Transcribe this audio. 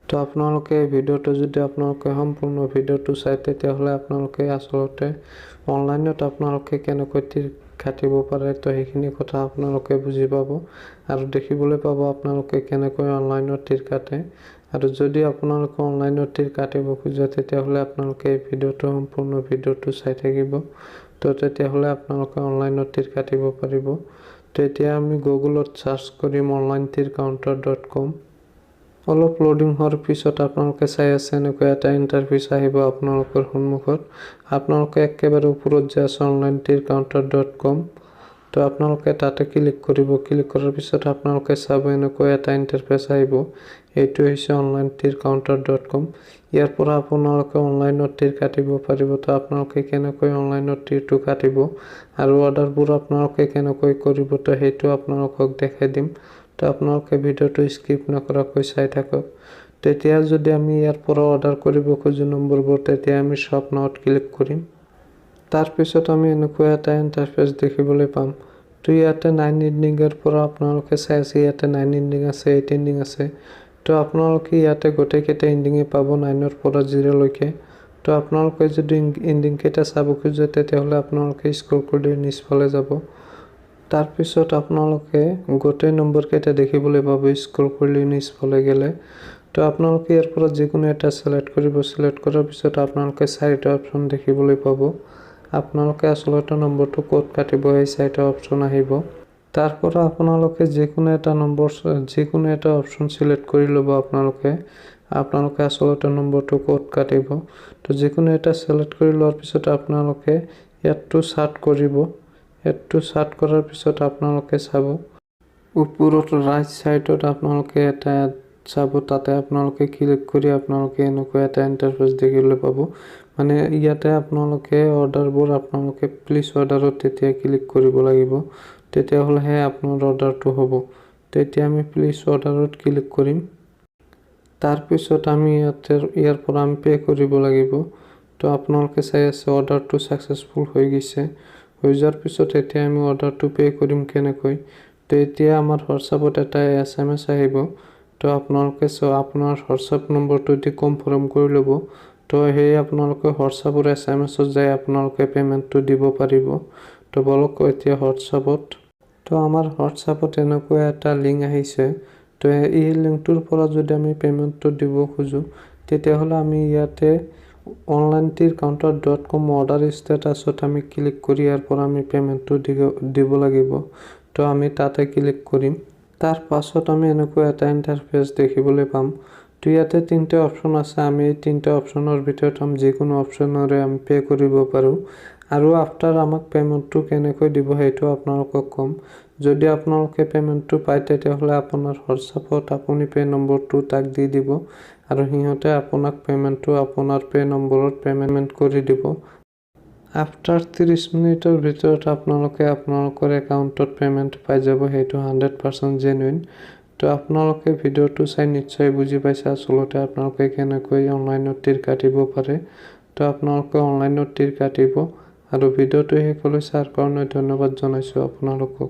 তো আপোনালোকে এই ভিডিঅ'টো যদি আপোনালোকে সম্পূৰ্ণ ভিডিঅ'টো চাই তেতিয়াহ'লে আপোনালোকে আচলতে অনলাইনত আপোনালোকে কেনেকৈ তীৰ কাটিব পাৰে তো সেইখিনি কথা আপোনালোকে বুজি পাব আৰু দেখিবলৈ পাব আপোনালোকে কেনেকৈ অনলাইনত তীৰ কাটে আৰু যদি আপোনালোকে অনলাইনত তীৰ কাটিব খোজে তেতিয়াহ'লে আপোনালোকে এই ভিডিঅ'টো সম্পূৰ্ণ ভিডিঅ'টো চাই থাকিব তো তেতিয়াহ'লে আপোনালোকে অনলাইনত তীৰ কাটিব পাৰিব। তো এতিয়া আমি গুগলত সাৰ্চ কৰিম onlinetircounter.com। অলপ লোডিং হোৱাৰ পিছত আপোনালোকে চাই আছে এনেকৈ এটা ইণ্টাৰফেচ আহিব আপোনালোকৰ সন্মুখত। আপোনালোকে একেবাৰে ওপৰত যে আছে onlinetircounter.com তো আপোনালোকে তাতে ক্লিক কৰিব। ক্লিক কৰাৰ পিছত আপোনালোকে চাব এনেকৈ এটা ইণ্টাৰফেচ আহিব। এইটো হৈছে onlinetircounter.com। ইয়াৰ পৰা আপোনালোকে অনলাইনত তীৰ কাটিব পাৰিব। তো আপোনালোকে কেনেকৈ অনলাইনত তীৰটো কাটিব আৰু অৰ্ডাৰবোৰ আপোনালোকে কেনেকৈ কৰিব তো সেইটো আপোনালোকক দেখাই দিম। তো আপোনালোকে ভিডিঅ'টো স্কিপ নকৰাকৈ চাই থাকক। তেতিয়া যদি আমি ইয়াৰ পৰা অৰ্ডাৰ কৰিব খোজো নম্বৰবোৰ তেতিয়া আমি শ্বপ নাওত ক্লিক কৰিম। তাৰপিছত আমি এনেকুৱা এটা ইণ্টাৰফেচ দেখিবলৈ পাম। তো ইয়াতে 9 ইণ্ডিঙৰ পৰা আপোনালোকে চাই আছে ইয়াতে 9 ইণ্ডিং আছে 8 ইণ্ডিং আছে। তো আপোনালোকে ইয়াতে গোটেইকেইটা ইণ্ডিঙে পাব 9ৰ পৰা 0লৈকে। তো আপোনালোকে যদি ইণ্ডিং কেইটা চাব খোজে তেতিয়াহ'লে আপোনালোকে স্ক্ৰল কৰি নিচফালে যাব। তাৰপিছত আপোনালোকে গোটেই নম্বৰ কেইটা দেখিবলৈ পাব স্ক্ৰল কৰি নিচফালে গ'লে। তো আপোনালোকে ইয়াৰ পৰা যিকোনো এটা সিলেক্ট কৰিব। সিলেক্ট কৰাৰ পিছত আপোনালোকে 4টা অপচন দেখিবলৈ পাব। আপোনালোকে আচলতে নম্বৰটো ক'ত কাটিব এই 4টা অপচন আহিব। তাৰ পৰা আপোনালোকে যিকোনো এটা অপচন সিলেক্ট কৰি ল'ব। আপোনালোকে আচলতে নম্বৰটো ক'ত কাটিব। তো যিকোনো এটা সিলেক্ট কৰি লোৱাৰ পিছত আপোনালোকে ইয়াতটো চাৰ্ট কৰিব। ইয়াতটো চাৰ্ট কৰাৰ পিছত আপোনালোকে চাব ওপৰত ৰাইট সাইডত আপোনালোকে এটা চাব তাতে আপোনালোকে ক্লিক কৰি আপোনালোকে এনেকুৱা এটা ইণ্টাৰফেচ দেখিবলৈ পাব। মানে ইয়াতে আপোনালোকে অৰ্ডাৰবোৰ আপোনালোকে প্লিজ অৰ্ডাৰত তেতিয়া ক্লিক কৰিব লাগিব। তেতিয়াহ'লেহে আপোনাৰ অৰ্ডাৰটো হ'ব। তেতিয়া আমি প্লিজ অৰ্ডাৰত ক্লিক কৰিম। তাৰপিছত আমি ইয়াৰ পৰা আমি পে' কৰিব লাগিব। তো আপোনালোকে চাই আছে অৰ্ডাৰটো ছাকচেছফুল হৈ গৈছে। হৈ যোৱাৰ পিছত এতিয়া আমি অৰ্ডাৰটো পে' কৰিম কেনেকৈ। তো এতিয়া আমাৰ হোৱাটছআপত এটা SMS আহিব। তো আপোনালোকে আপোনাৰ হোৱাটছআপ নম্বৰটো দি কনফাৰ্ম কৰি ল'ব। তো সেই আপোনালোকে হোৱাটছআপৰ SMSত যাই আপোনালোকে পে'মেণ্টটো দিব পাৰিব। তো বলক এতিয়া হোৱাটছআপত। তো আমাৰ হোৱাটছআপত এনেকুৱা এটা লিংক আহিছে। তো এই লিংকটোৰ পৰা যদি আমি পে'মেণ্টটো দিব খোজোঁ তেতিয়াহ'লে আমি ইয়াতে onlinetircounter.com অৰ্ডাৰ ষ্টেটাছত আমি ক্লিক কৰি ইয়াৰ পৰা আমি পে'মেণ্টটো দিব লাগিব। তো আমি তাতে ক্লিক কৰিম। তাৰ পাছত আমি এনেকুৱা এটা ইণ্টাৰফেচ দেখিবলৈ পাম। তো ইয়াতে 3টা অপচন আছে। আমি এই 3টা অপচনৰ ভিতৰত যিকোনো অপচনৰে আমি পে' কৰিব পাৰোঁ। আৰু আফটাৰ আমাক পে'মেণ্টটো কেনেকৈ দিব সেইটো আপোনালোকক ক'ম। যদি আপোনালোকে পে'মেণ্টটো পায় তেতিয়াহ'লে আপোনাৰ হোৱাটছআপত আপুনি পে' নম্বৰটো তাক দি দিব আৰু সিহঁতে আপোনাক পে'মেণ্টটো আপোনাৰ পে' নম্বৰত পে'মেণ্ট কৰি দিব। আফটাৰ 30 মিনিটৰ ভিতৰত আপোনালোকে আপোনালোকৰ একাউণ্টত পে'মেণ্ট পাই যাব। সেইটো 100% জেনুইন। তো আপোনালোকে ভিডিঅ'টো চাই নিশ্চয় বুজি পাইছে আচলতে আপোনালোকে কেনেকৈ অনলাইনত তীৰ কাটিব পাৰে। তো আপোনালোকে অনলাইনত তীৰ কাটিব আৰু ভিডিঅ'টো শেষলৈ চোৱাৰ কাৰণে ধন্যবাদ জনাইছোঁ আপোনালোকক।